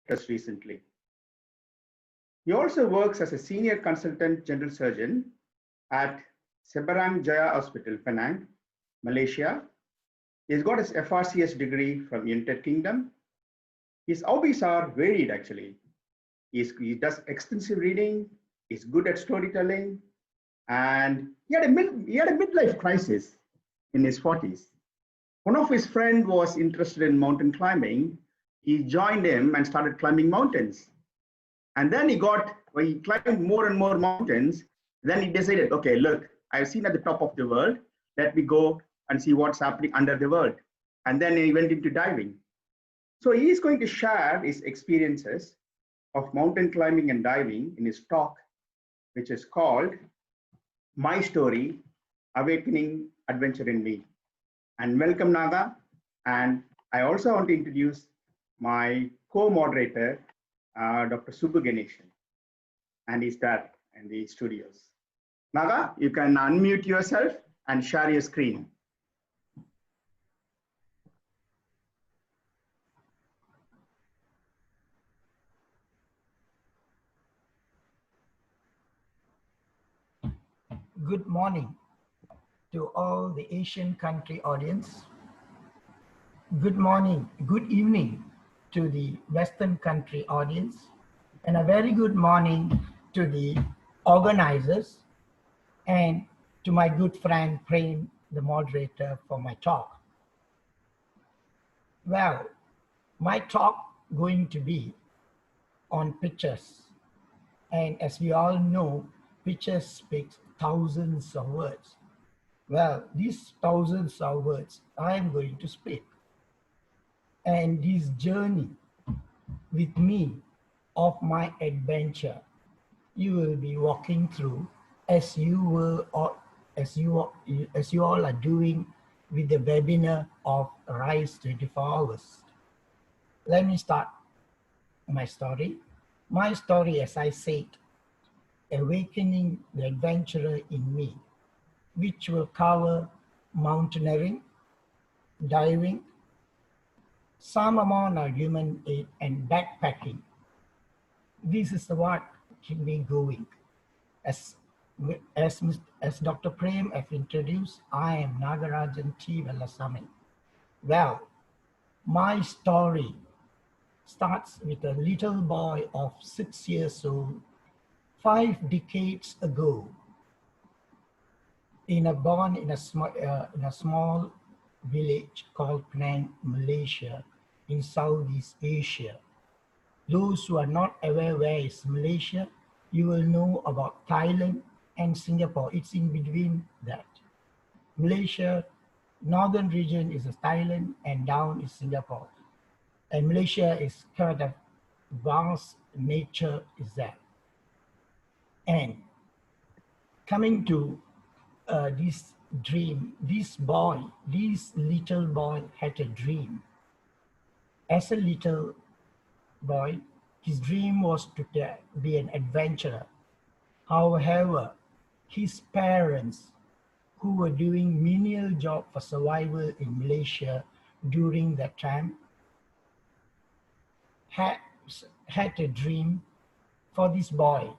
just recently. He also works as a senior consultant general surgeon at Seberang Jaya Hospital, Penang, Malaysia. He's got his FRCS degree from United Kingdom. His hobbies are varied actually. He does extensive reading, he's good at storytelling, and he had a midlife crisis in his 40s. One of his friends was interested in mountain climbing. He joined him and started climbing mountains. And then he climbed more and more mountains. Then he decided, okay, look, I've seen at the top of the world, let me go and see what's happening under the world. And then he went into diving. So he's going to share his experiences of mountain climbing and diving in his talk, which is called My Story, Awakening Adventure in Me. And welcome, Naga. And I also want to introduce my co-moderator, Dr. Subbu Ganeshan, and he's there in the studios. Naga, you can unmute yourself and share your screen. Good morning to all the Asian country audience. Good morning, good evening to the Western country audience, and a very good morning to the organizers and to my good friend Prem, the moderator for my talk. Well, my talk going to be on pictures, and as we all know, pictures speak thousands of words. Well, these thousands of words I am going to speak. And this journey with me of my adventure, you will be walking through as you all are doing with the webinar of Rise 24 Hours. Let me start my story. My story, as I said, awakening the adventurer in me, which will cover mountaineering, diving, some amount of human aid, and backpacking. This is what keep me going. As Dr. Prem have introduced, I am Nagarajan T. Vellasamy. Well, my story starts with a little boy of 6 years old, 5 decades ago, born in a small village called Penang, Malaysia, in Southeast Asia. Those who are not aware where is Malaysia, you will know about Thailand and Singapore. It's in between that. Malaysia, northern region is Thailand, and down is Singapore. And Malaysia is kind of vast nature is that. And coming to this dream, this little boy had a dream. As a little boy, his dream was to be an adventurer. However, his parents, who were doing menial job for survival in Malaysia during that time, had a dream for this boy.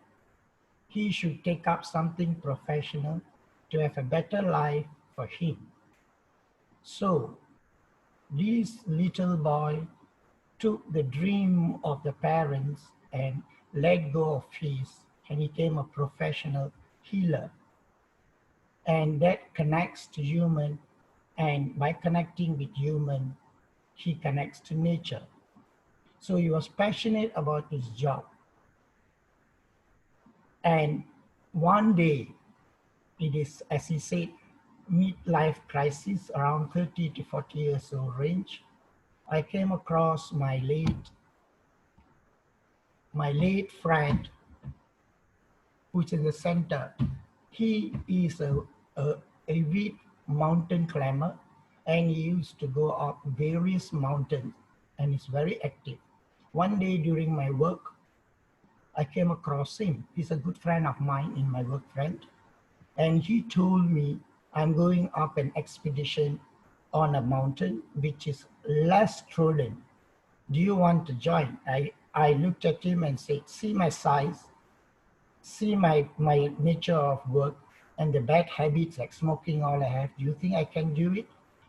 He should take up something professional to have a better life for him. So this little boy took the dream of the parents and let go of his, and became a professional healer. And that connects to human, and by connecting with human, he connects to nature. So he was passionate about his job. And one day, it is, as he said, midlife crisis, around 30 to 40 years old range. I came across my late friend, which is in the center. He is a avid mountain climber, and he used to go up various mountains, and is very active. One day during my work, I came across him. He's a good friend of mine, in my work friend. And he told me, I'm going up an expedition on a mountain which is less trodden. Do you want to join? I I looked at him and said, see my size, see my nature of work and the bad habits like smoking all I have. Do you think I can do it?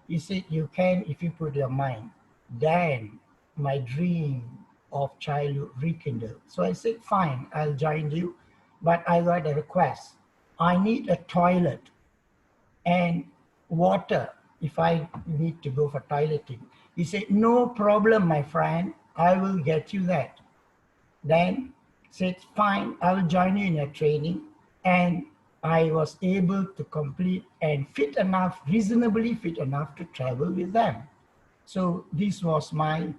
He said, you can if you put your mind. Then my dream of childhood rekindled. So I said, fine, I'll join you. But I got a request. I need a toilet and water if I need to go for toileting. He said, no problem, my friend. I will get you that. Then said, fine, I'll join you in your training. And I was able to complete and fit enough, reasonably fit enough to travel with them. So this was my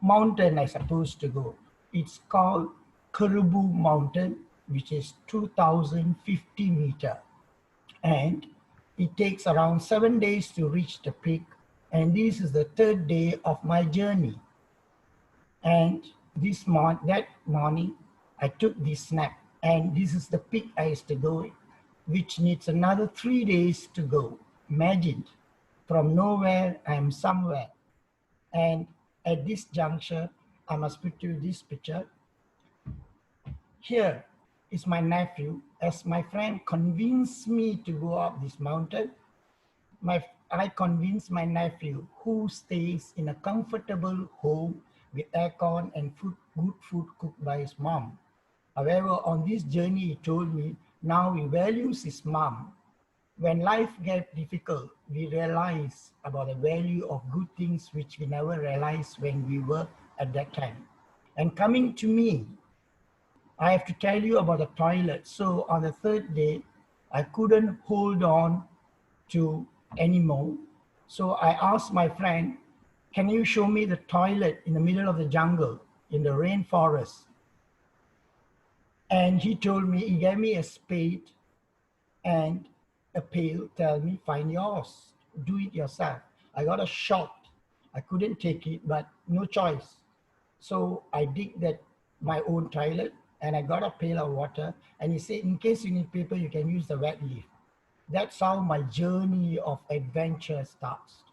mountain I supposed to go. It's called Kurubu Mountain, which is 2050 meter. And it takes around 7 days to reach the peak. And this is the third day of my journey. And that morning, I took this snap, and this is the peak I used to go, which needs another 3 days to go. Imagine, from nowhere, I'm somewhere. And at this juncture, I must put you this picture. Here is my nephew, as my friend convinced me to go up this mountain. I convinced my nephew, who stays in a comfortable home with aircon and good food cooked by his mom. However, on this journey, he told me now he values his mom. When life gets difficult, we realize about the value of good things which we never realized when we were at that time. And coming to me, I have to tell you about the toilet. So on the third day, I couldn't hold on to anymore. So I asked my friend, can you show me the toilet in the middle of the jungle, in the rainforest? And he told me, he gave me a spade and a pail, tell me, find yours, do it yourself. I got a shock. I couldn't take it, but no choice. So I dig that my own toilet and I got a pail of water. And he said, in case you need paper, you can use the wet leaf. That's how my journey of adventure starts.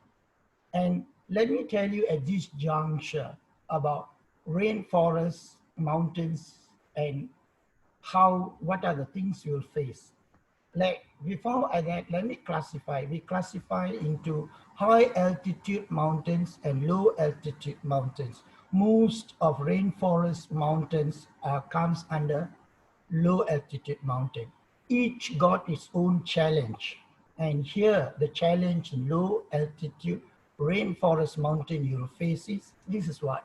And let me tell you at this juncture about rainforests, mountains, and what are the things you'll face. Like before that, let me classify. We classify into high altitude mountains and low altitude mountains. Most of rainforest mountains comes under low altitude mountain. Each got its own challenge. And here the challenge in low altitude rainforest mountain you'll face is, this is what.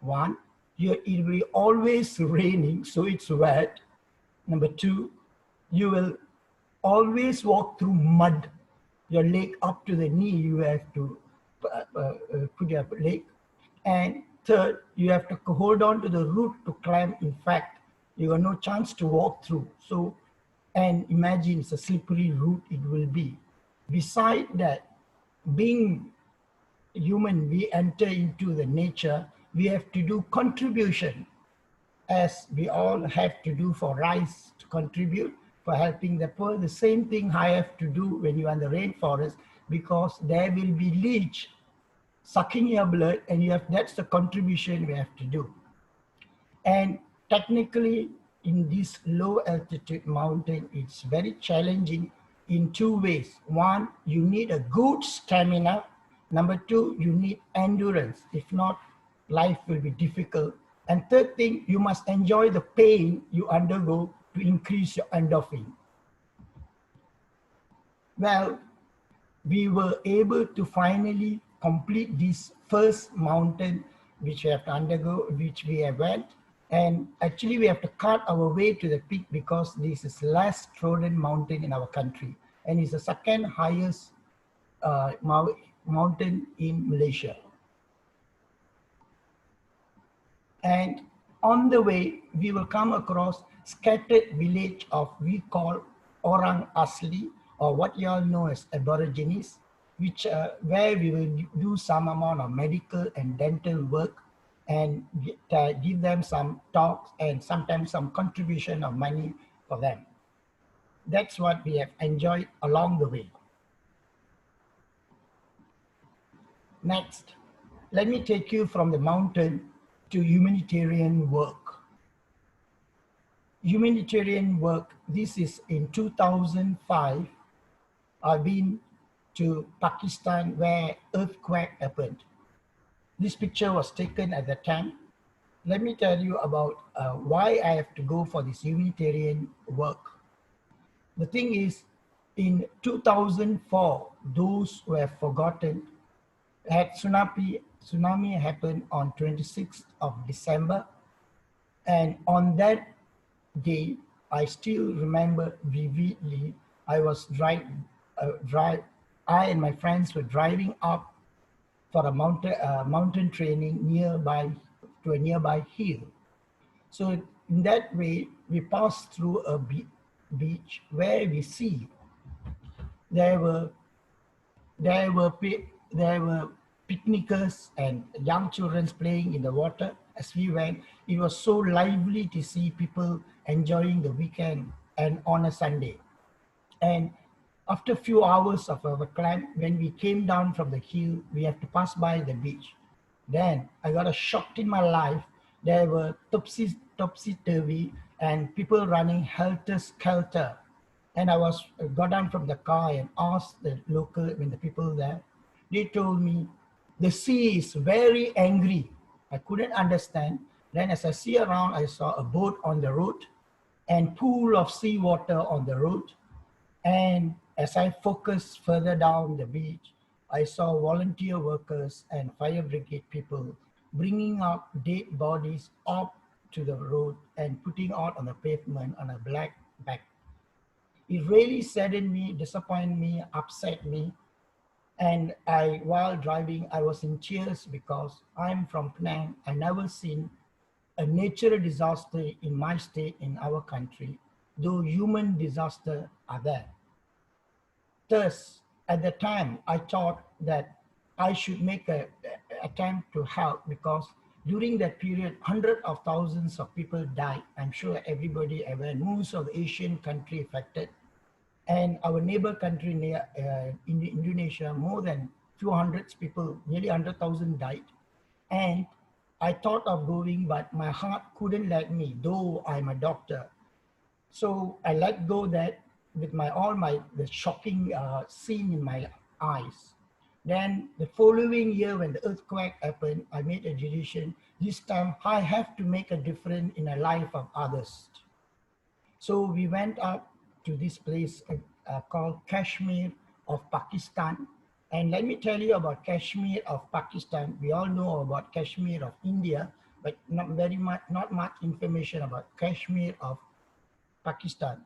One, it will be always raining, so it's wet. Number two, you will always walk through mud. Your leg up to the knee, you have to put your leg. And third, you have to hold on to the root to climb. In fact, you have no chance to walk through. So, and imagine it's a slippery route it will be. Beside that, being human, we enter into the nature, we have to do contribution, as we all have to do for rice to contribute for helping the poor. The same thing I have to do when you are in the rainforest, because there will be leech sucking your blood, and that's the contribution we have to do. And technically, in this low altitude mountain, it's very challenging in two ways. One, you need a good stamina. Number two, you need endurance. If not, life will be difficult. And third thing, you must enjoy the pain you undergo to increase your endorphin. Well, we were able to finally complete this first mountain which we have to undergo, which we have went. And actually we have to cut our way to the peak because this is less trodden mountain in our country. And it's the second highest mountain in Malaysia. And on the way, we will come across scattered village of we call Orang Asli, or what you all know as Aborigines, which where we will do some amount of medical and dental work and give them some talks and sometimes some contribution of money for them. That's what we have enjoyed along the way. Next, let me take you from the mountain to humanitarian work. Humanitarian work, this is in 2005. I've been to Pakistan where earthquake happened. This picture was taken at the time. Let me tell you about why I have to go for this humanitarian work. The thing is, in 2004, those who have forgotten, had tsunami happened on 26th of December. And on that day, I still remember vividly, I was I and my friends were driving up for a mountain training nearby to a nearby hill. So in that way, we passed through a beach where we see there were there were there were picnickers and young children playing in the water as we went. It was so lively to see people enjoying the weekend and on a Sunday. And after a few hours of our climb, when we came down from the hill, we have to pass by the beach. Then I got a shock in my life. There were topsy-turvy and people running helter-skelter. And I got down from the car and asked the local, the people there, they told me, the sea is very angry. I couldn't understand. Then as I see around, I saw a boat on the road and pool of seawater on the road. And as I focused further down the beach, I saw volunteer workers and fire brigade people bringing up dead bodies up to the road and putting out on the pavement on a black back. It really saddened me, disappointed me, upset me. And while driving, I was in tears because I'm from Penang. I never seen a natural disaster in my state, in our country, though human disaster are there. Thus, at the time, I thought that I should make an attempt to help because during that period, hundreds of thousands of people died. I'm sure everybody aware, most of the Asian country affected. And our neighbor country near in Indonesia, more than few hundreds people, nearly 100,000 died. And I thought of going, but my heart couldn't let me, though I'm a doctor. So I let go that with the shocking scene in my eyes. Then the following year when the earthquake happened, I made a decision, this time I have to make a difference in the life of others. So we went up to this place called Kashmir of Pakistan. And let me tell you about Kashmir of Pakistan. We all know about Kashmir of India, but not much information about Kashmir of Pakistan.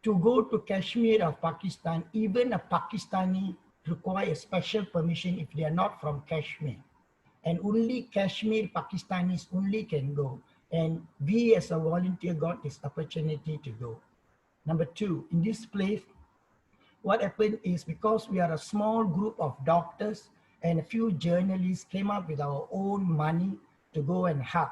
To go to Kashmir of Pakistan, even a Pakistani require a special permission if they are not from Kashmir. And only Kashmir Pakistanis only can go. And we as a volunteer got this opportunity to go. Number two, in this place, what happened is because we are a small group of doctors and a few journalists came up with our own money to go and help.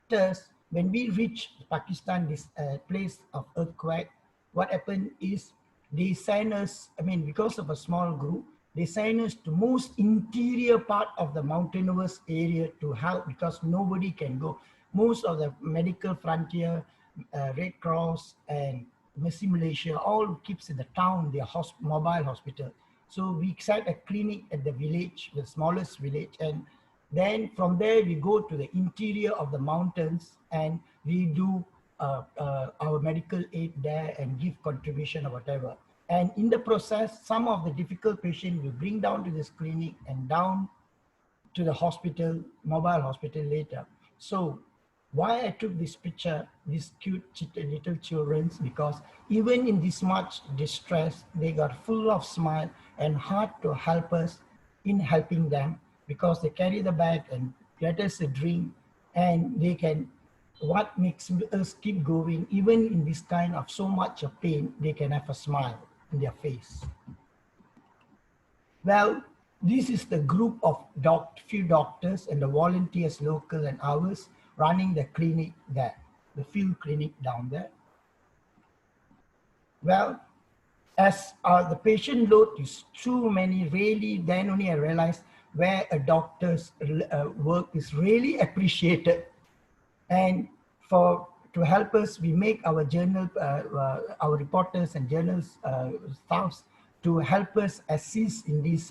Thus, when we reached Pakistan, this place of earthquake, what happened is they sent us, because of a small group, they sent us to most interior part of the mountainous area to help because nobody can go. Most of the medical frontier, Red Cross and Mercy Malaysia, all keeps in the town, their mobile hospital. So we set a clinic at the village, the smallest village, and then from there we go to the interior of the mountains and we do our medical aid there and give contribution or whatever. And in the process, some of the difficult patients we bring down to this clinic and down to the hospital, mobile hospital later. So why I took this picture, these cute little children, because even in this much distress, they got full of smile and heart to help us in helping them because they carry the bag and get us a drink and they can, what makes us keep going, even in this kind of so much of pain, they can have a smile in their face. Well, this is the group of few doctors and the volunteers, local and ours, running the clinic there, the field clinic down there. Well, as the patient load is too many, really, then only I realized where a doctor's work is really appreciated. And for to help us, we make our journal, our reporters and journals staffs to help us assist in this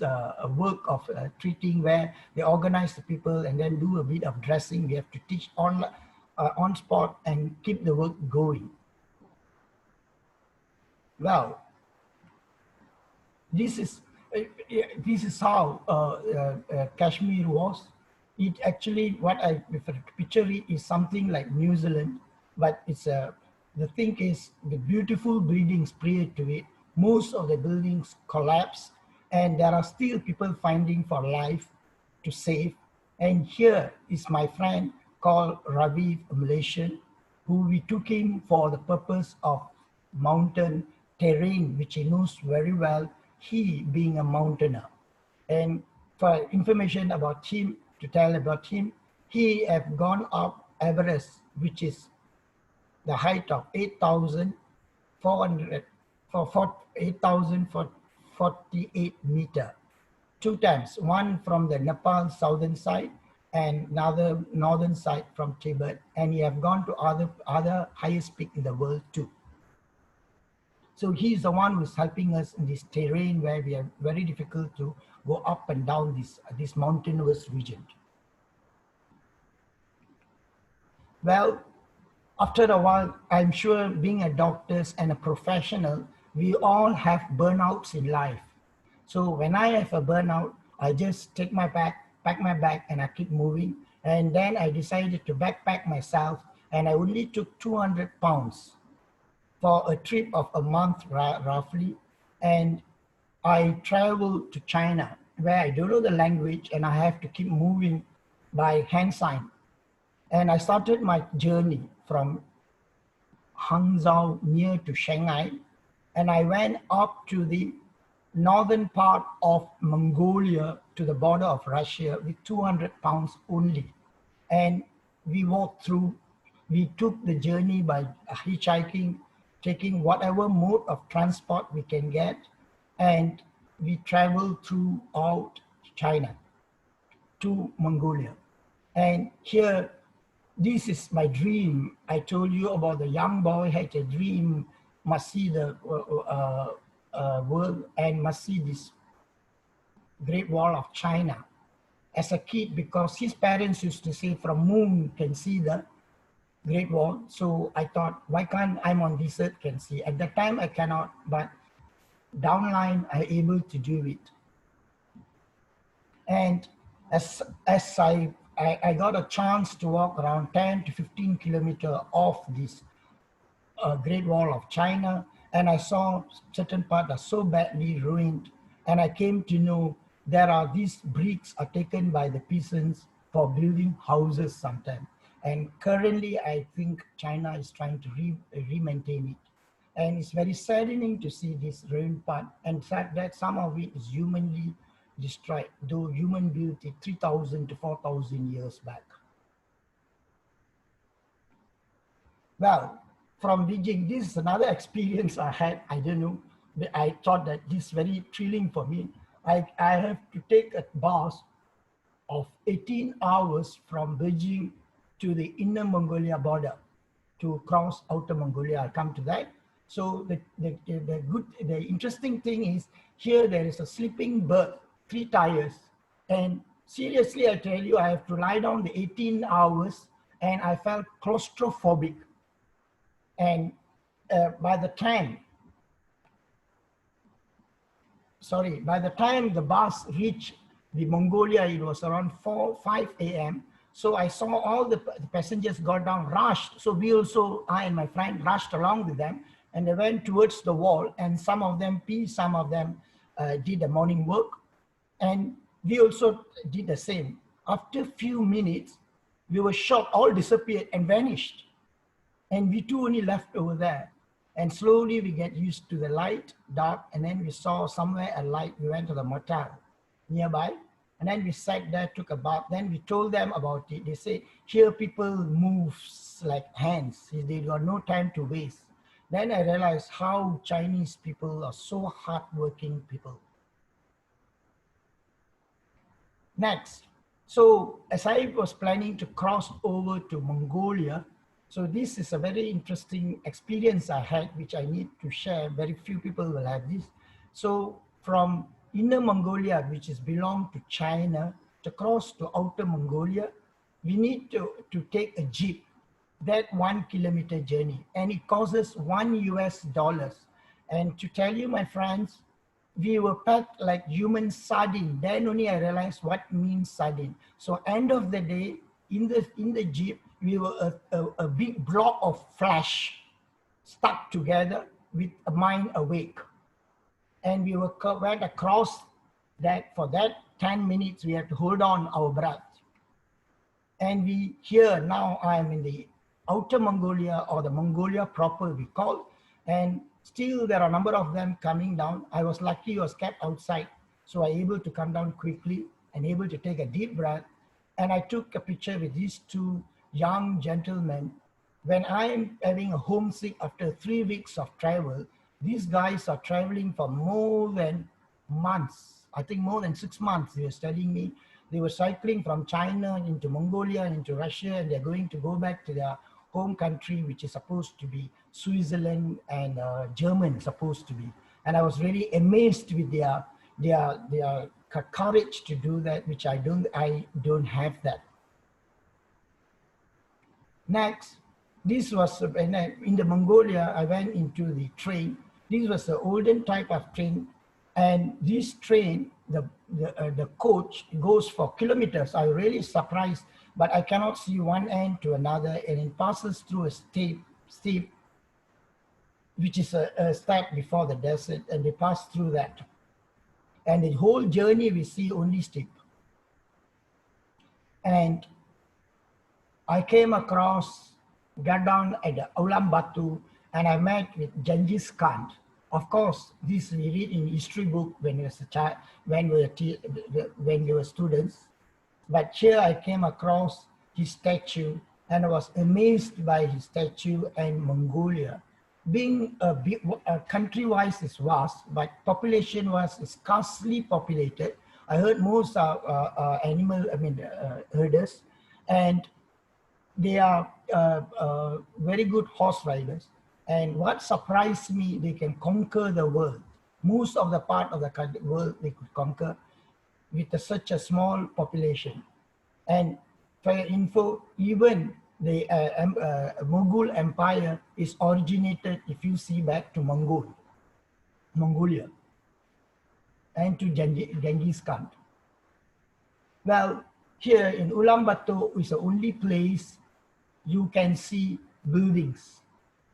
work of treating, where they organize the people and then do a bit of dressing. We have to teach on spot and keep the work going. Well, this is this is how Kashmir was. It actually, what I picture it is something like New Zealand, but it's a, the thing is the beautiful buildings prior to it, most of the buildings collapsed, and there are still people finding for life to save. And here is my friend called Ravi, a Malaysian, who we took him for the purpose of mountain terrain, which he knows very well, he being a mountaineer. And for information about him, to tell about him, he have gone up Everest, which is the height of 8,400 for 8,048 meter, two times, one from the Nepal southern side and another northern side from Tibet, and he have gone to other highest peak in the world too. So he's the one who's helping us in this terrain where we are very difficult to go up and down this mountainous region. Well, after a while, I'm sure being a doctor and a professional, we all have burnouts in life. So when I have a burnout, I just take my bag, pack my bag, and I keep moving. And then I decided to backpack myself, and I only took 200 pounds for a trip of a month roughly. And I traveled to China, where I don't know the language and I have to keep moving by hand sign. And I started my journey from Hangzhou near to Shanghai, and I went up to the northern part of Mongolia to the border of Russia with 200 pounds only. And we walked through, we took the journey by hitchhiking, taking whatever mode of transport we can get, and we traveled throughout China to Mongolia. And here, this is my dream. I told you about the young boy had a dream, must see the world and must see this Great Wall of China as a kid, because his parents used to say from moon can see the Great Wall. So I thought, why can't I'm on this earth can see? At that time I cannot, but downline I'm able to do it. And as I got a chance to walk around 10 to 15 kilometers off this Great Wall of China, and I saw certain parts are so badly ruined, and I came to know there are these bricks are taken by the peasants for building houses sometimes. And currently, I think China is trying to re-maintain it. And it's very saddening to see this ruined part, and fact that some of it is humanly destroyed, though human built it 3,000 to 4,000 years back. Well, from Beijing, this is another experience I had. I don't know, I thought that this is very thrilling for me. I have to take a bus of 18 hours from Beijing to the Inner Mongolia border to cross Outer Mongolia. I'll come to that. So the interesting thing is here there is a sleeping berth, 3 tires. And seriously, I tell you, I have to lie down the 18 hours and I felt claustrophobic. And by the time the bus reached the Mongolia, it was around 5 a.m. So I saw all the passengers got down, rushed. So we also, I and my friend rushed along with them, and they went towards the wall, and some of them peed, some of them did the morning work. And we also did the same. After a few minutes, we were shocked, all disappeared and vanished. And we two only left over there. And slowly we get used to the light, dark, and then we saw somewhere a light. We went to the motel nearby, and then we sat there, took a bath. Then we told them about it. They say, here people move like hands. They got no time to waste. Then I realized how Chinese people are so hardworking people. Next, so as I was planning to cross over to Mongolia, so this is a very interesting experience I had, which I need to share. Very few people will have this. So from Inner Mongolia, which is belong to China, to cross to Outer Mongolia, we need to take a jeep, that 1 kilometer journey, and it costs $1 US. And to tell you, my friends, we were packed like human sardine. Then only I realized what means sardine. So end of the day, in the jeep, we were a big block of flesh stuck together with a mind awake. And we were went across that. For that 10 minutes, we had to hold on our breath. And we here now I'm in the Outer Mongolia, or the Mongolia proper we call, and still there are a number of them coming down. I was lucky, I was kept outside, so I able to come down quickly and able to take a deep breath. And I took a picture with these two young gentlemen. When I'm having a homesick after 3 weeks of travel, these guys are traveling for more than months. I think more than 6 months. They were telling me they were cycling from China into Mongolia and into Russia, and they're going to go back to their home country, which is supposed to be Switzerland, and German supposed to be. And I was really amazed with their courage to do that, which I don't have that. Next, this was when in the Mongolia, I went into the train. This was the olden type of train, and this train, the coach goes for kilometers. I was really surprised, but I cannot see one end to another, and it passes through a steep, which is a step before the desert, and they pass through that. And the whole journey we see only steep. And I came across, got down at the Ulaanbaatar, and I met with Genghis Khan. Of course, this we read in history book when we was a child, when we were students. But here I came across his statue, and I was amazed by his statue. And Mongolia, being a big country-wise is vast, but population-wise is scarcely populated. I heard most are herders, and they are very good horse riders. And what surprised me, they can conquer the world. Most of the part of the world they could conquer with such a small population. And for your info, even the Mughal Empire is originated, if you see back, to Mongolia, and to Genghis Khan. Well, here in Ulaanbaatar is the only place you can see buildings.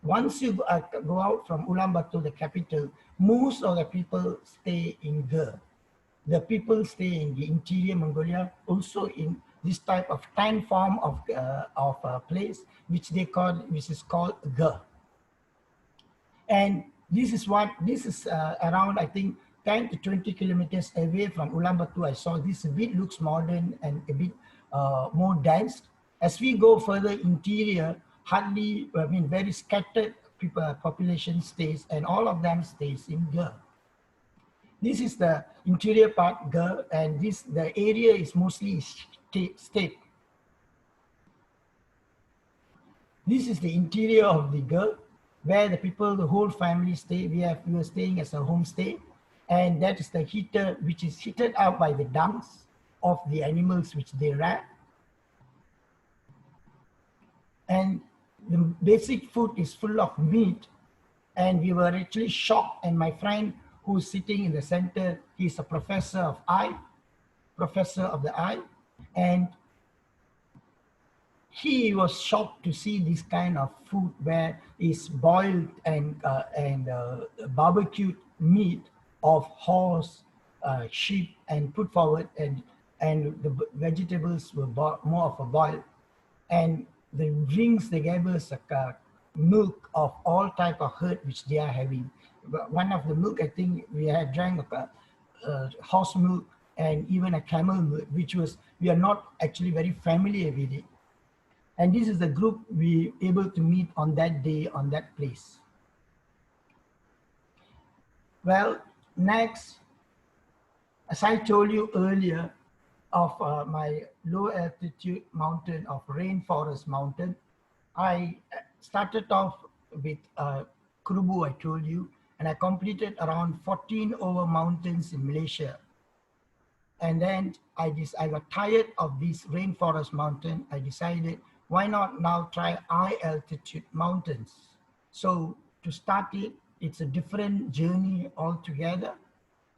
Once you go out from Ulaanbaatar, the capital, most of the people stay in Gur. The people stay in the interior Mongolia, also in this type of tent form of place, which is called Gur. And this is around, I think, 10 to 20 kilometers away from Ulaanbaatar. I saw this a bit looks modern and a bit more dense. As we go further interior, hardly, very scattered population stays, and all of them stays in Gur. This is the interior part, Gur, and the area is mostly steppe. This is the interior of the Gur, where the whole family stay. We were staying as a homestay, and that is the heater, which is heated up by the dungs of the animals which they ran. And the basic food is full of meat, and we were actually shocked. And my friend who's sitting in the center, he's a professor of the eye, and he was shocked to see this kind of food where is boiled and barbecued meat of horse, sheep, and put forward, and the vegetables were more of a boil. And the drinks they gave us milk of all type of herd which they are having. One of the milk, I think we had drank horse milk and even a camel milk, which we are not actually very familiar with it. And this is the group we able to meet on that day, on that place. Well, next, as I told you earlier, of my low altitude mountain of Rainforest Mountain. I started off with Krubu, I told you, and I completed around 14 over mountains in Malaysia. And then I got tired of this Rainforest Mountain. I decided, why not now try high altitude mountains? So to start it, it's a different journey altogether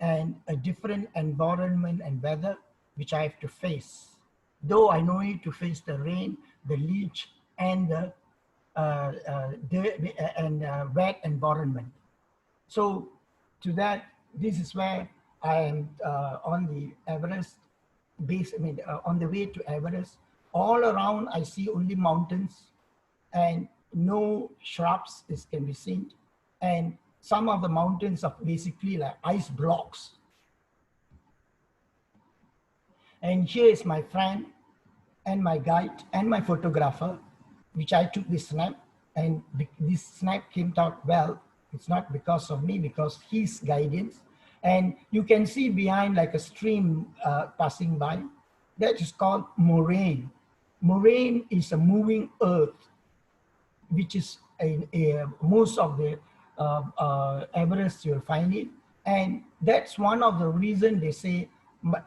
and a different environment and weather which I have to face. Though I know it to face the rain, the leech, and the wet environment. So to that, this is where I am on the Everest base, on the way to Everest. All around, I see only mountains and no shrubs can be seen. And some of the mountains are basically like ice blocks. And here is my friend and my guide and my photographer, which I took this snap, and this snap came out well. It's not because of me, because his guidance. And you can see behind like a stream passing by. That is called moraine. Moraine is a moving earth, which is most of the Everest you'll find it. And that's one of the reasons they say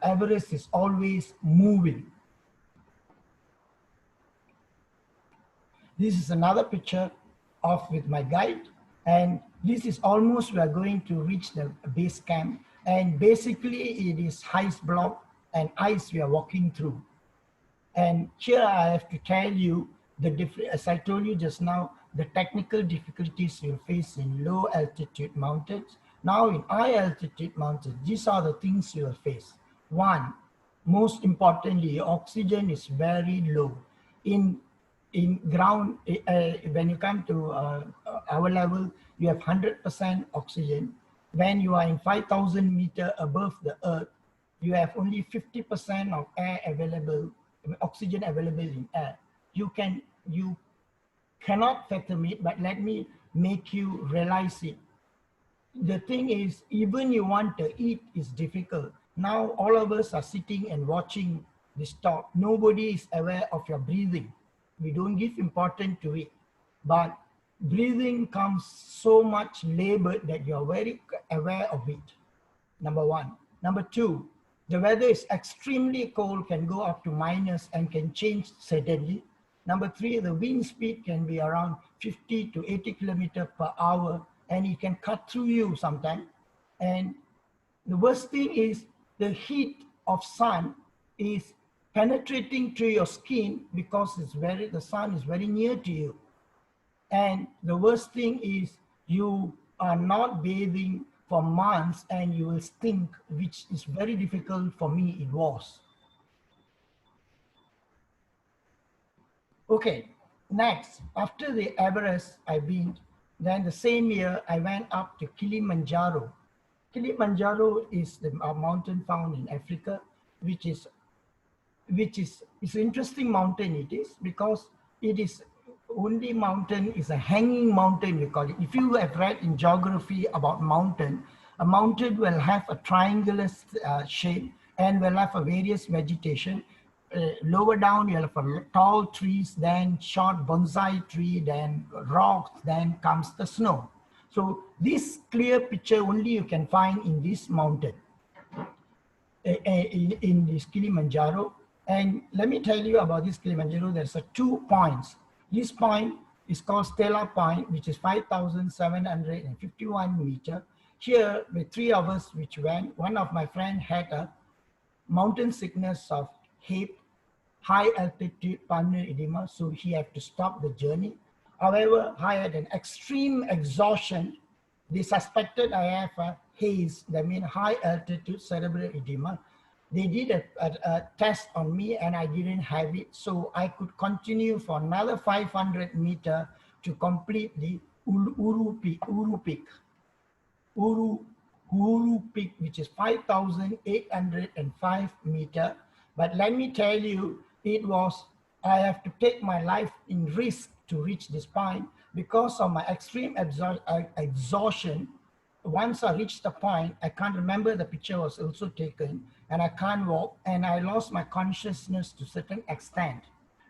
Everest is always moving. This is another picture of with my guide, and this is almost we are going to reach the base camp, and basically it is ice block and ice we are walking through. And here I have to tell you the different, as I told you just now, the technical difficulties you'll face in low altitude mountains. Now in high altitude mountains, these are the things you will face. One, most importantly, oxygen is very low. In ground, when you come to our level, you have 100% oxygen. When you are in 5,000 meters above the earth, you have only 50% of air available, oxygen available in air. You cannot fathom it, but let me make you realize it. The thing is, even you want to eat is difficult. Now all of us are sitting and watching this talk. Nobody is aware of your breathing. We don't give importance to it, but breathing comes so much labor that you're very aware of it. Number one. Number two, the weather is extremely cold, can go up to minus and can change suddenly. Number three, the wind speed can be around 50 to 80 kilometers per hour, and it can cut through you sometimes. And the worst thing is the heat of sun is penetrating through your skin because the sun is very near to you. And the worst thing is you are not bathing for months and you will stink, which is very difficult for me, it was. Okay, next, after the Everest I've been, then the same year I went up to Kilimanjaro. Kilimanjaro is the mountain found in Africa, which is it's an interesting mountain it is, because it is only mountain is a hanging mountain, we call it. If you have read in geography about mountain, a mountain will have a triangular shape and will have a various vegetation. Lower down you have a tall trees, then short bonsai tree, then rocks, then comes the snow. So this clear picture only you can find in this mountain, in this Kilimanjaro. And let me tell you about this Kilimanjaro. There's 2 points. This point is called Stella Point, which is 5,751 meters. Here, with 3 of us which went, one of my friend had a mountain sickness of hip, high altitude pulmonary edema, so he had to stop the journey. However, I had an extreme exhaustion. They suspected I have a haze, that means high altitude cerebral edema. They did a test on me and I didn't have it, so I could continue for another 500 meters to complete the Uru Peak, which is 5,805 meters. But let me tell you, I have to take my life in risk to reach this point because of my extreme exhaustion. once I reached the point, I can't remember the picture was also taken, and I can't walk, and I lost my consciousness to a certain extent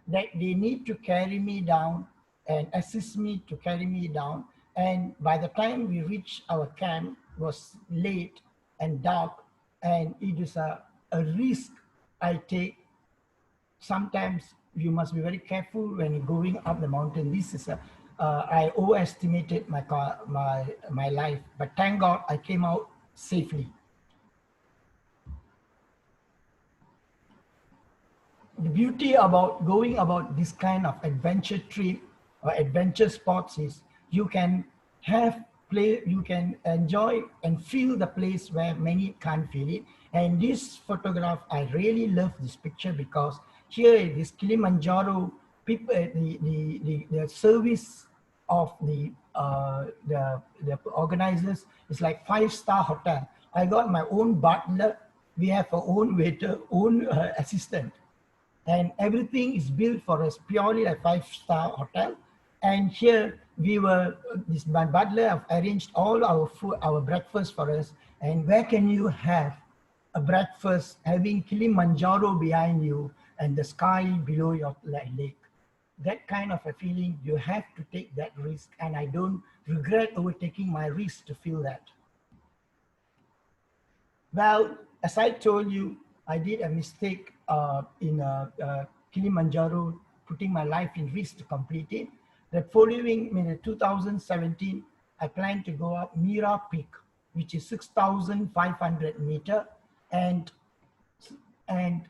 that they need to carry me down and assist me to carry me down. And by the time we reached our camp, it was late and dark, and it is a risk I take. Sometimes you must be very careful when you're going up the mountain. This is I overestimated my life, but thank God I came out safely. The beauty about going about this kind of adventure trip or adventure sports is you can you can enjoy and feel the place where many can't feel it. And this photograph, I really love this picture because here it is Kilimanjaro people, the service of the organizers is like 5-star hotel. I got my own butler, we have our own waiter, own assistant, and everything is built for us purely a 5-star hotel. And here we were, this my butler have arranged all our food, our breakfast for us. And where can you have a breakfast having Kilimanjaro behind you and the sky below your lake? That kind of a feeling, you have to take that risk, and I don't regret overtaking my risk to feel that. Well, as I told you, I did a mistake in Kilimanjaro, putting my life in risk to complete it. The following, in 2017, I plan to go up Mira Peak, which is 6,500 meter, and and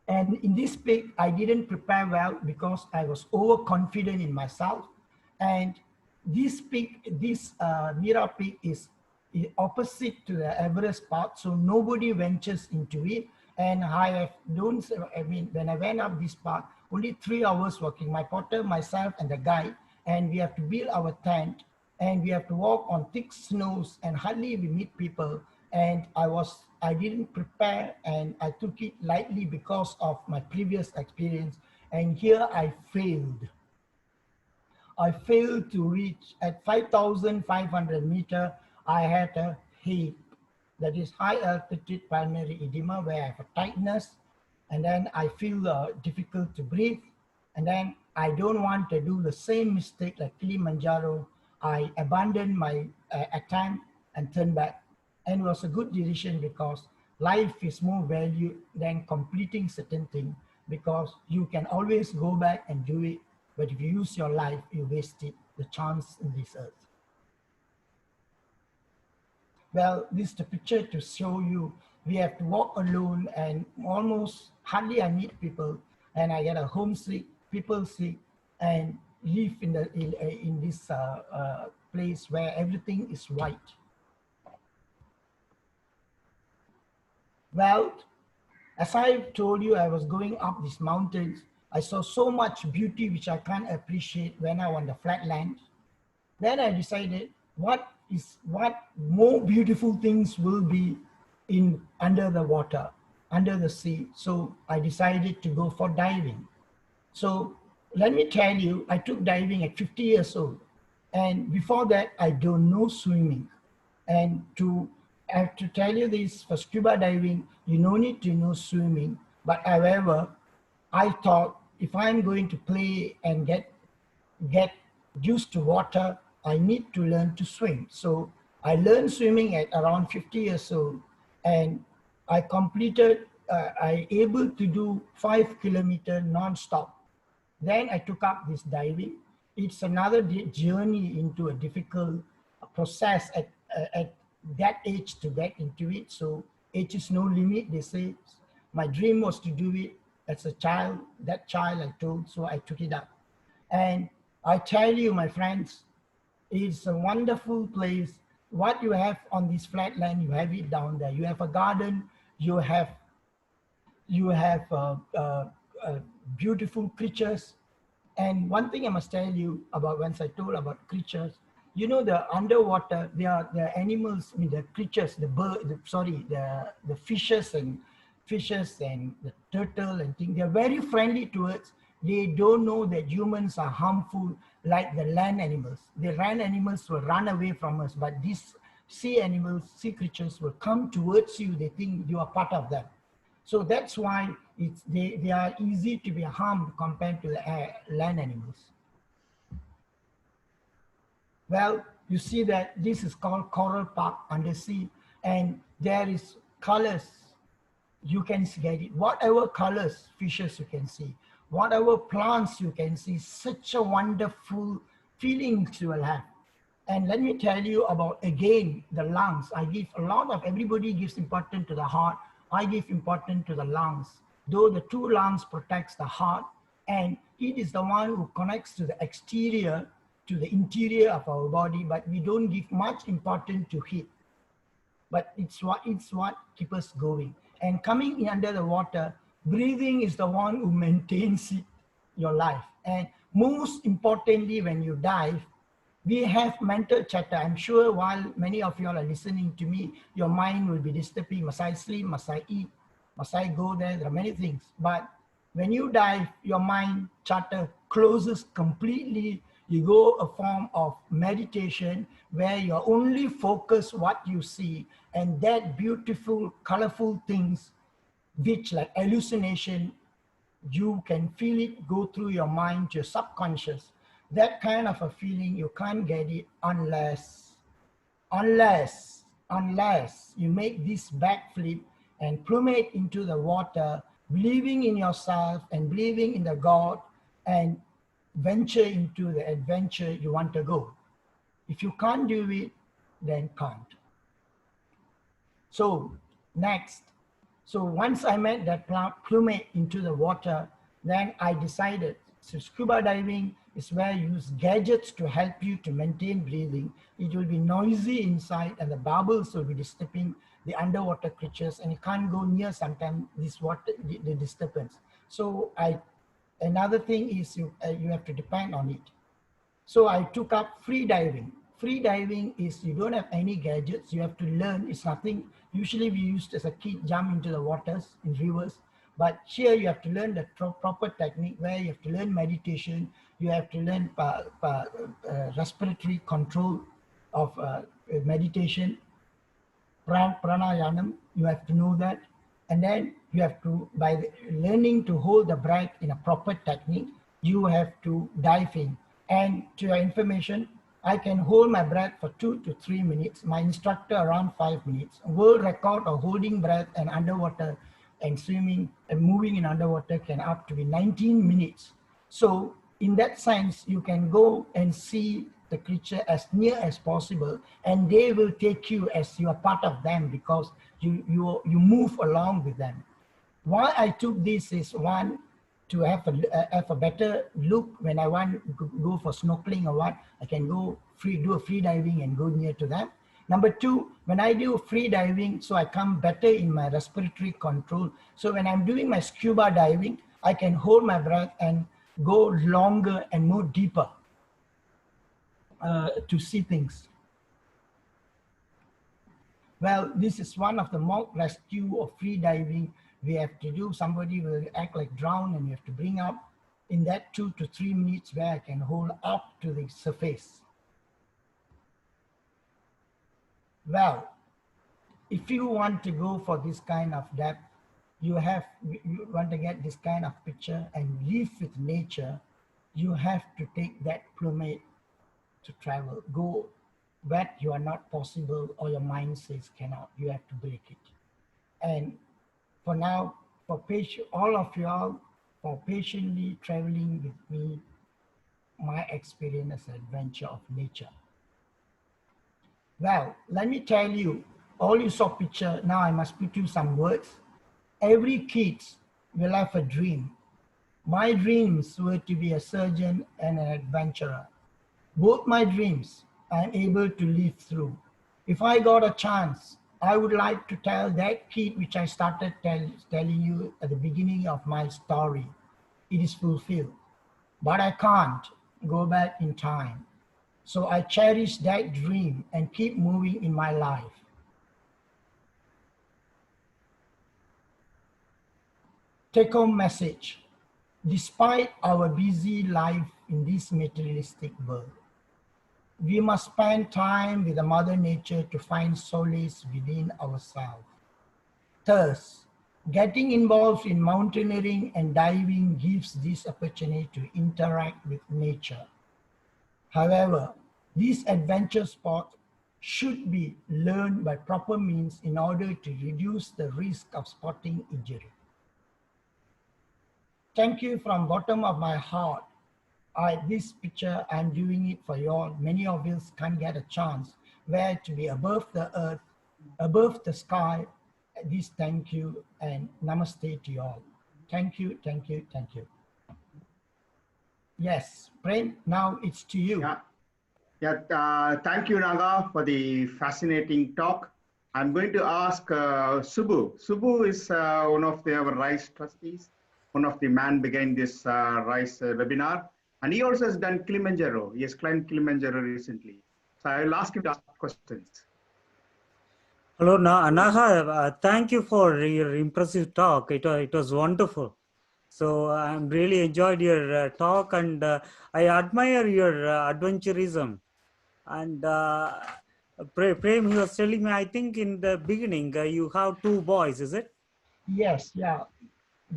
and in this peak, I didn't prepare well because I was overconfident in myself. And this peak, this Mira Peak is opposite to the Everest path, so nobody ventures into it. And I have don't, I mean, when I went up this path, only 3 hours walking, my porter, myself, and the guide, and we have to build our tent, and we have to walk on thick snows, and hardly we meet people. And I didn't prepare, and I took it lightly because of my previous experience. And here I failed. I failed to reach at 5,500 meter. I had a HAPE, that is high altitude pulmonary edema, where I have a tightness, and then I feel difficult to breathe. And then I don't want to do the same mistake like Kilimanjaro. I abandoned my attempt and turned back. And it was a good decision because life is more valued than completing certain thing, because you can always go back and do it. But if you use your life, you waste it, the chance in this earth. Well, this is the picture to show you we have to walk alone, and almost hardly I meet people, and I get a homesick, people sick, and live in this place where everything is white. Well, as I told you, I was going up these mountains. I saw so much beauty which I can't appreciate when I'm on the flatland. Then I decided what more beautiful things will be in under the water, under the sea. So I decided to go for diving. So let me tell you, I took diving at 50 years old. And before that, I don't know swimming. And I have to tell you this, for scuba diving, you no need to know swimming. But however, I thought if I'm going to play and get used to water, I need to learn to swim. So I learned swimming at around 50 years old, and I completed, I able to do 5 kilometer non-stop. Then I took up this diving. It's another journey into a difficult process at that age to get into it. So age is no limit, they say. My dream was to do it as a child. That child I told, so I took it up. And I tell you, my friends, it's a wonderful place. What you have on this flat land, you have it down there. You have a garden, you have beautiful creatures. And one thing I must tell you about, once I told about creatures, you know, the underwater, the animals, I mean the creatures, the fishes and the turtle and things, they're very friendly towards. They don't know that humans are harmful like the land animals. The land animals will run away from us, but these sea animals, sea creatures will come towards you. They think you are part of them. So that's why they are easy to be harmed compared to the land animals. Well, you see that this is called coral park undersea, and there is colors. You can get it. Whatever colors, fishes you can see, whatever plants you can see, such a wonderful feelings you will have. And let me tell you about, again, the lungs. I give a lot of, everybody gives importance to the heart. I give importance to the lungs. Though the two lungs protects the heart, and it is the one who connects to the exterior, to the interior of our body, but we don't give much importance to it. But it's what keeps us going. And coming in under the water, breathing is the one who maintains your life. And most importantly, when you dive, we have mental chatter. I'm sure while many of you all are listening to me, your mind will be disturbing. Must I sleep? Must I eat? Must I go there? There are many things. But when you dive, your mind chatter closes completely. You go a form of meditation where you're only focus what you see, and that beautiful, colorful things, which like hallucination, you can feel it go through your mind to your subconscious. That kind of a feeling, you can't get it unless you make this backflip and plummet into the water, believing in yourself and believing in the God, and venture into the adventure you want to go. If you can't do it, then can't. So next, so once I made that plummet into the water, then I decided, so scuba diving is where you use gadgets to help you to maintain breathing. It will be noisy inside, and the bubbles will be disturbing the underwater creatures, and you can't go near sometimes this water, the disturbance. So another thing is you have to depend on it. So I took up free diving. Free diving is you don't have any gadgets. You have to learn. It's nothing. Usually we used as a kid jump into the waters in rivers. But here you have to learn the proper technique where you have to learn meditation. You have to learn respiratory control of meditation. Pranayanam, you have to know that. And then you have to, by learning to hold the breath in a proper technique, you have to dive in. And to your information, I can hold my breath for 2 to 3 minutes. My instructor around 5 minutes. World record of holding breath and underwater and swimming and moving in underwater can up to be 19 minutes. So in that sense, you can go and see the creature as near as possible, and they will take you as you are part of them because you move along with them. Why I took this is, one, to have a better look when I want to go for snorkeling or what, I can go do a free diving and go near to them. Number two, when I do free diving, so I come better in my respiratory control. So when I'm doing my scuba diving, I can hold my breath and go longer and more deeper to see things. Well, this is one of the mock rescue or free diving we have to do. Somebody will act like drown and you have to bring up in that 2 to 3 minutes where I can hold up to the surface. Well, if you want to go for this kind of depth, you want to get this kind of picture and live with nature, you have to take that plummet to travel. Go where you are not possible or your mind says cannot, you have to break it. And for now, for all of you all, for patiently traveling with me, my experience as an adventure of nature. Well, let me tell you, all you saw picture, now I must put you some words. Every kid will have a dream. My dreams were to be a surgeon and an adventurer. Both my dreams I'm able to live through. If I got a chance, I would like to tell that kid which I started telling you at the beginning of my story. It is fulfilled, but I can't go back in time. So I cherish that dream and keep moving in my life. Take home message. Despite our busy life in this materialistic world, We must spend time with the Mother Nature to find solace within ourselves. Thus, getting involved in mountaineering and diving gives this opportunity to interact with nature. However, these adventure sports should be learned by proper means in order to reduce the risk of sporting injury. Thank you from bottom of my heart. This picture, I'm doing it for you all. Many of you can't get a chance where to be above the earth, above the sky. This thank you and namaste to you all. Thank you, thank you, thank you. Yes, Prem, now it's to you. Thank you, Naga, for the fascinating talk. I'm going to ask Subbu. Subbu is one of our RISE trustees, one of the man behind this RISE webinar. And he also has done Kilimanjaro. He has climbed Kilimanjaro recently. So I will ask him to ask questions. Hello, Naha. Thank you for your impressive talk. It was wonderful. So I really enjoyed your talk, and I admire your adventurism. And Prem, you was telling me, I think in the beginning, you have two boys, is it? Yes, yeah.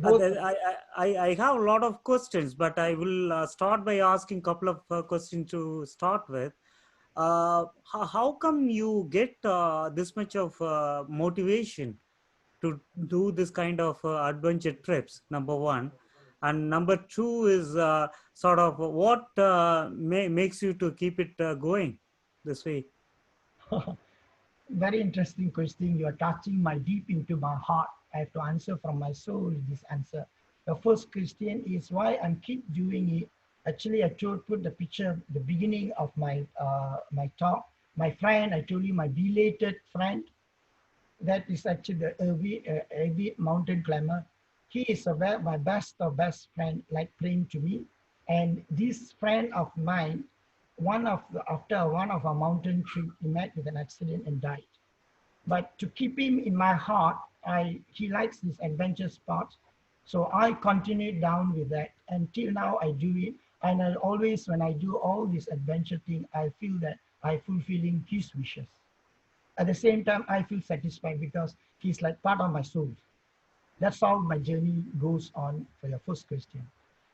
I have a lot of questions, but I will start by asking a couple of questions to start with. How come you get this much of motivation to do this kind of adventure trips, number one? And number two is sort of what makes you to keep it going this way? Very interesting question. You are touching my deep into my heart. I have to answer from my soul this answer. The first question is why I'm keep doing it. Actually, I put the picture, the beginning of my my talk. My friend, I told you, my belated friend, that is actually the avid mountain climber. He is my best of best friend, like praying to me. And this friend of mine, after one of our mountain trip, he met with an accident and died. But to keep him in my heart, he likes this adventure sports. So I continued down with that until now I do it. And I always, when I do all this adventure thing, I feel that I fulfilling his wishes. At the same time, I feel satisfied because he's like part of my soul. That's how my journey goes on for your first question.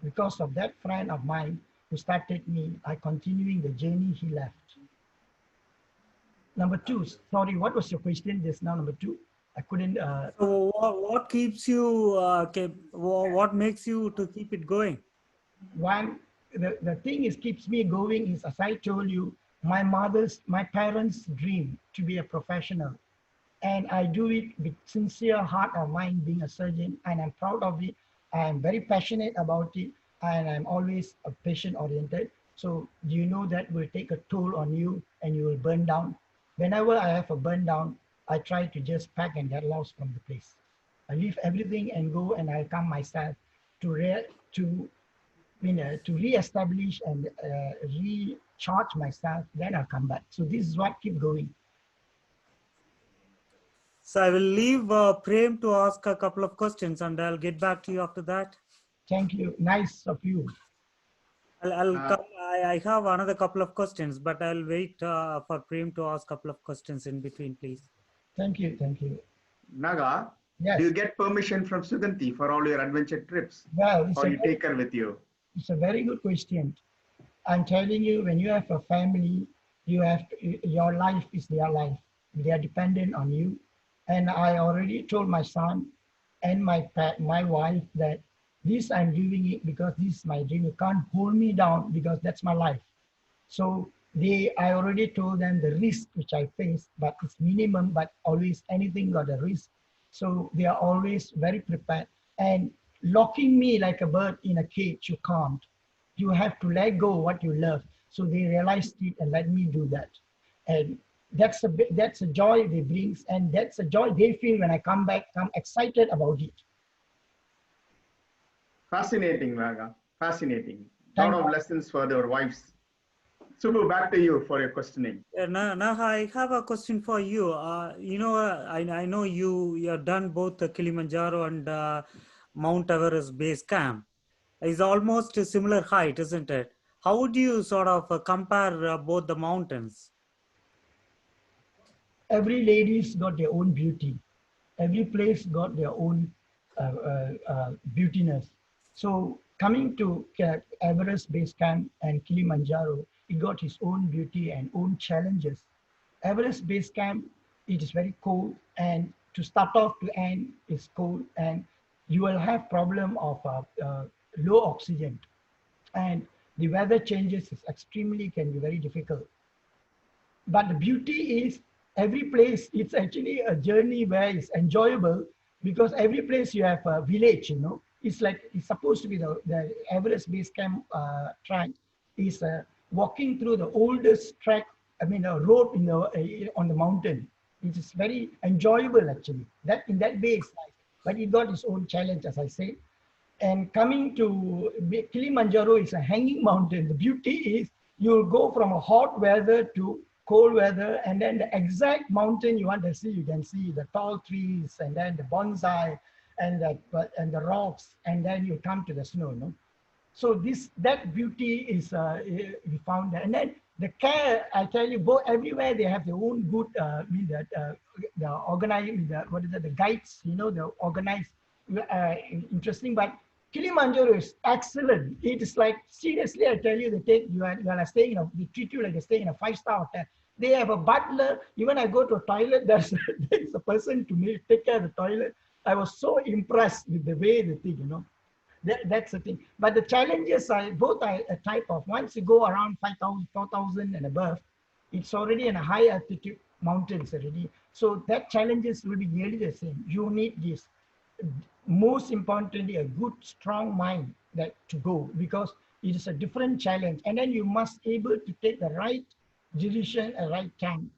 Because of that friend of mine who started me, I continuing the journey he left. Number two, sorry, what was your question just now, number two? I couldn't. So what keeps you, what makes you to keep it going? One, the thing is keeps me going is, as I told you, my parents' dream to be a professional. And I do it with sincere heart of mine being a surgeon, and I'm proud of it. I'm very passionate about it, and I'm always a patient oriented. So you know that will take a toll on you and you will burn down. Whenever I have a burn down, I try to just pack and get lost from the place. I leave everything and go, and I come myself to to re-establish and recharge myself. Then I'll come back. So this is what keep going. So I will leave Prem to ask a couple of questions, and I'll get back to you after that. Thank you. Nice of you. I have another couple of questions, but I'll wait for Prem to ask a couple of questions in between, please. Thank you. Thank you. Naga, Yes. do you get permission from Suganti for all your adventure trips? Well, or you take her with you? It's a very good question. I'm telling you, when you have a family, you have your life is their life. They are dependent on you. And I already told my son and my wife that this I'm doing it because this is my dream. You can't hold me down because that's my life. So I already told them the risk which I face, but it's minimum, but always anything got a risk. So they are always very prepared. And locking me like a bird in a cage, you can't. You have to let go what you love. So they realized it and let me do that. And that's a joy they brings, and that's a joy they feel when I come back. I'm excited about it. Fascinating, Naga. Fascinating. A lot of lessons for their wives. Subbu, back to you for your questioning. Now I have a question for you. I know you have done both the Kilimanjaro and Mount Everest base camp. It's almost a similar height, isn't it? How would you sort of compare both the mountains? Every lady's got their own beauty. Every place got their own beautiness. So coming to Everest Base Camp and Kilimanjaro, it got its own beauty and own challenges. Everest Base Camp, it is very cold, and to start off to end is cold, and you will have problem of low oxygen, and the weather changes is extremely can be very difficult. But the beauty is every place, it's actually a journey where it's enjoyable because every place you have a village, it's like, it's supposed to be the Everest Base Camp track is walking through the oldest track, I mean, a road on the mountain. It is very enjoyable actually. That in that way it's nice, but it got its own challenge, as I said. And coming to Kilimanjaro is a hanging mountain. The beauty is you'll go from a hot weather to cold weather, and then the exact mountain you want to see, you can see the tall trees, and then the bonsai, and the rocks, and then you come to the snow. No? So that beauty is we found that. And then the care, I tell you, both everywhere they have their own good the organized what is it, the guides, the organized interesting. But Kilimanjaro is excellent. It is like, seriously, I tell you, you are staying they treat you like you're staying in a 5-star hotel. They have a butler. Even I go to a toilet, there's a person to take care of the toilet. I was so impressed with the way they think. That's the thing. But the challenges are both are a type of, once you go around 5,000, 4,000 and above, it's already in a high altitude mountains already. So that challenges will be nearly the same. You need this, most importantly, a good, strong mind that to go, because it is a different challenge. And then you must able to take the right decision at right time,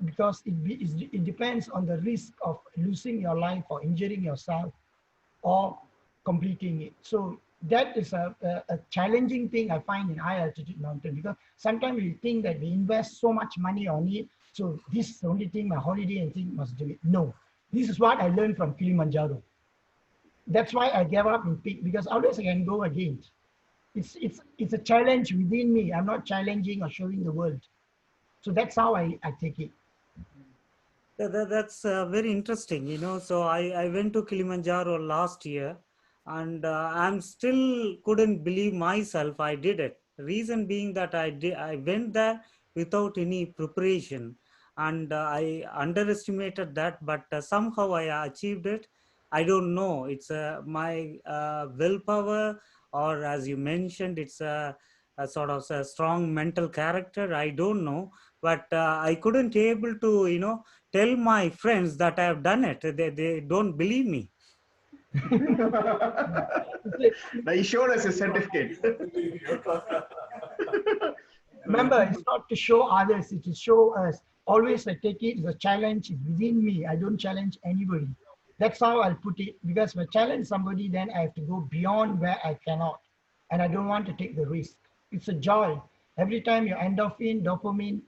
because it depends on the risk of losing your life or injuring yourself or completing it. So that is a challenging thing I find in high altitude mountain, because sometimes we think that we invest so much money on it, so this is the only thing, my holiday and thing must do it. No, this is what I learned from Kilimanjaro. That's why I gave up in peak, because always I can go again. It's a challenge within me. I'm not challenging or showing the world. So that's how I take it. That's very interesting, So I went to Kilimanjaro last year, and I'm still couldn't believe myself I did it. Reason being that I went there without any preparation, and I underestimated that, but somehow I achieved it. I don't know. It's my willpower, or as you mentioned, it's a sort of a strong mental character. I don't know, but I couldn't able to, tell my friends that I have done it. They don't believe me. Now he showed us a certificate. Remember, it's not to show others, it is show us. Always I take it, the challenge is within me. I don't challenge anybody. That's how I'll put it. Because if I challenge somebody, then I have to go beyond where I cannot. And I don't want to take the risk. It's a joy. Every time you endorphin, dopamine,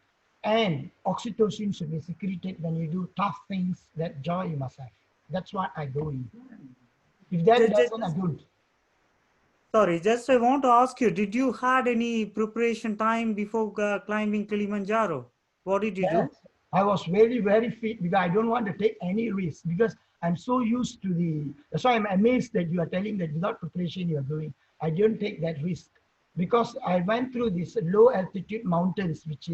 and oxytocin should be secreted when you do tough things, that joy you must have. That's what I go in. If that doesn't, I don't. Sorry, just I want to ask you, did you had any preparation time before climbing Kilimanjaro? What did you do? Yes, I was very, very fit because I don't want to take any risk, because I'm so used to that's why I'm amazed that you are telling that without preparation you are going. I didn't take that risk because I went through these low altitude mountains, which,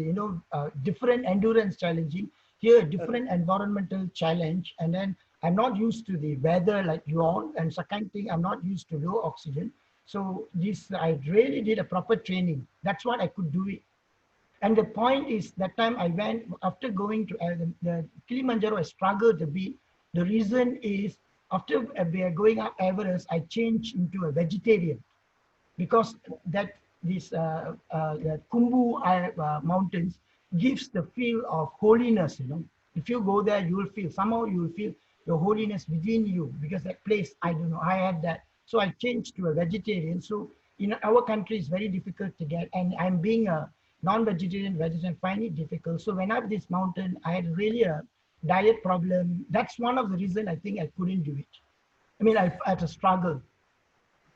different endurance challenging, here, different environmental challenge. And then I'm not used to the weather like you all. And second thing, I'm not used to low oxygen. So I really did a proper training. That's what I could do it. And the point is, that time I went, after going to the Kilimanjaro, I struggled a bit. The reason is, after we are going up Everest, I changed into a vegetarian, because the Kumbu mountains gives the feel of holiness. If you go there, you will feel, somehow you will feel your holiness within you, because that place, I don't know, I had that. So I changed to a vegetarian. So in our country, it's very difficult to get, and I'm being a non-vegetarian, vegetarian, find it difficult. So when up this mountain, I had really a diet problem. That's one of the reasons I think I couldn't do it. I mean, I had a struggle.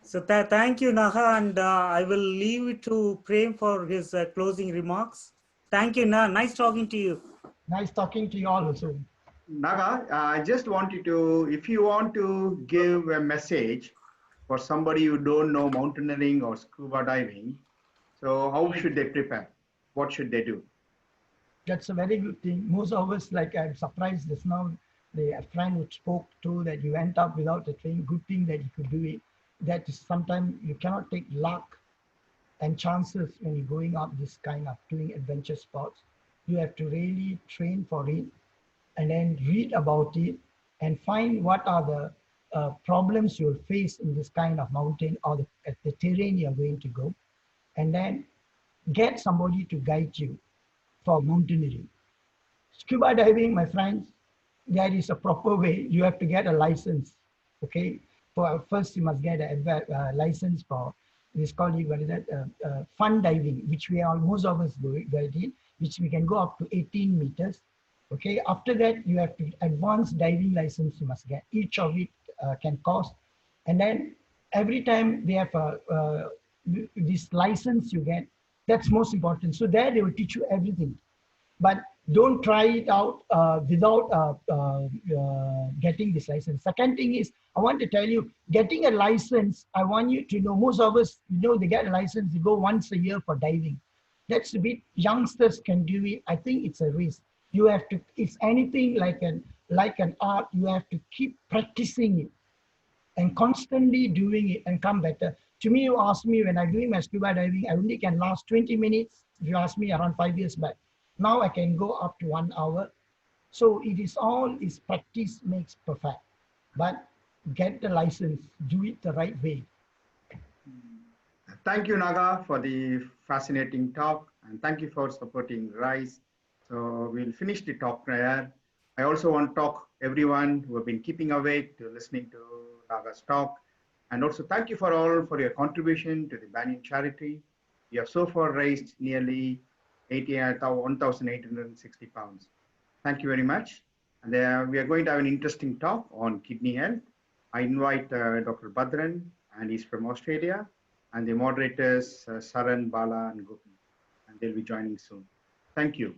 So thank you, Naga, and I will leave it to Prem for his closing remarks. Thank you, Na. Nice talking to you. Nice talking to you all also. Naga, I just wanted to, if you want to give a message for somebody who don't know mountaineering or scuba diving, so how should they prepare? What should they do? That's a very good thing. Most of us, like I'm surprised just now, the friend who spoke to that you went up without a train, good thing that you could do it. That is sometimes you cannot take luck and chances when you're going up this kind of doing adventure sports. You have to really train for it and then read about it and find what are the problems you'll face in this kind of mountain or the terrain you're going to go, and then get somebody to guide you for mountaineering. Scuba diving, my friends, there is a proper way. You have to get a license. Okay. For first, you must get a license for this called what is that fun diving, which we are most of us do it, which we can go up to 18 meters. Okay. After that, you have to advanced diving license. You must get each of it can cost, and then every time they have this license you get. That's most important. So there they will teach you everything, but don't try it out without getting this license. Second thing is, I want to tell you, getting a license, I want you to know, most of us, they get a license, they go once a year for diving. That's a bit, youngsters can do it. I think it's a risk. You have to, it's anything like an art, you have to keep practicing it and constantly doing it and come better. To me, you ask me when I'm doing my scuba diving, I only can last 20 minutes. If you ask me around 5 years back, now I can go up to 1 hour. So it is all is practice makes perfect. But get the license, do it the right way. Thank you, Naga, for the fascinating talk, and thank you for supporting RISE. So we'll finish the talk there. I also want to talk everyone who have been keeping awake to listening to Naga's talk. And also thank you for all for your contribution to the Banyan charity. You have so far raised nearly 1,860 pounds. Thank you very much. And we are going to have an interesting talk on kidney health. I invite Dr. Badran, and he's from Australia, and the moderators, Saran, Bala, and Gopi, and they'll be joining soon. Thank you.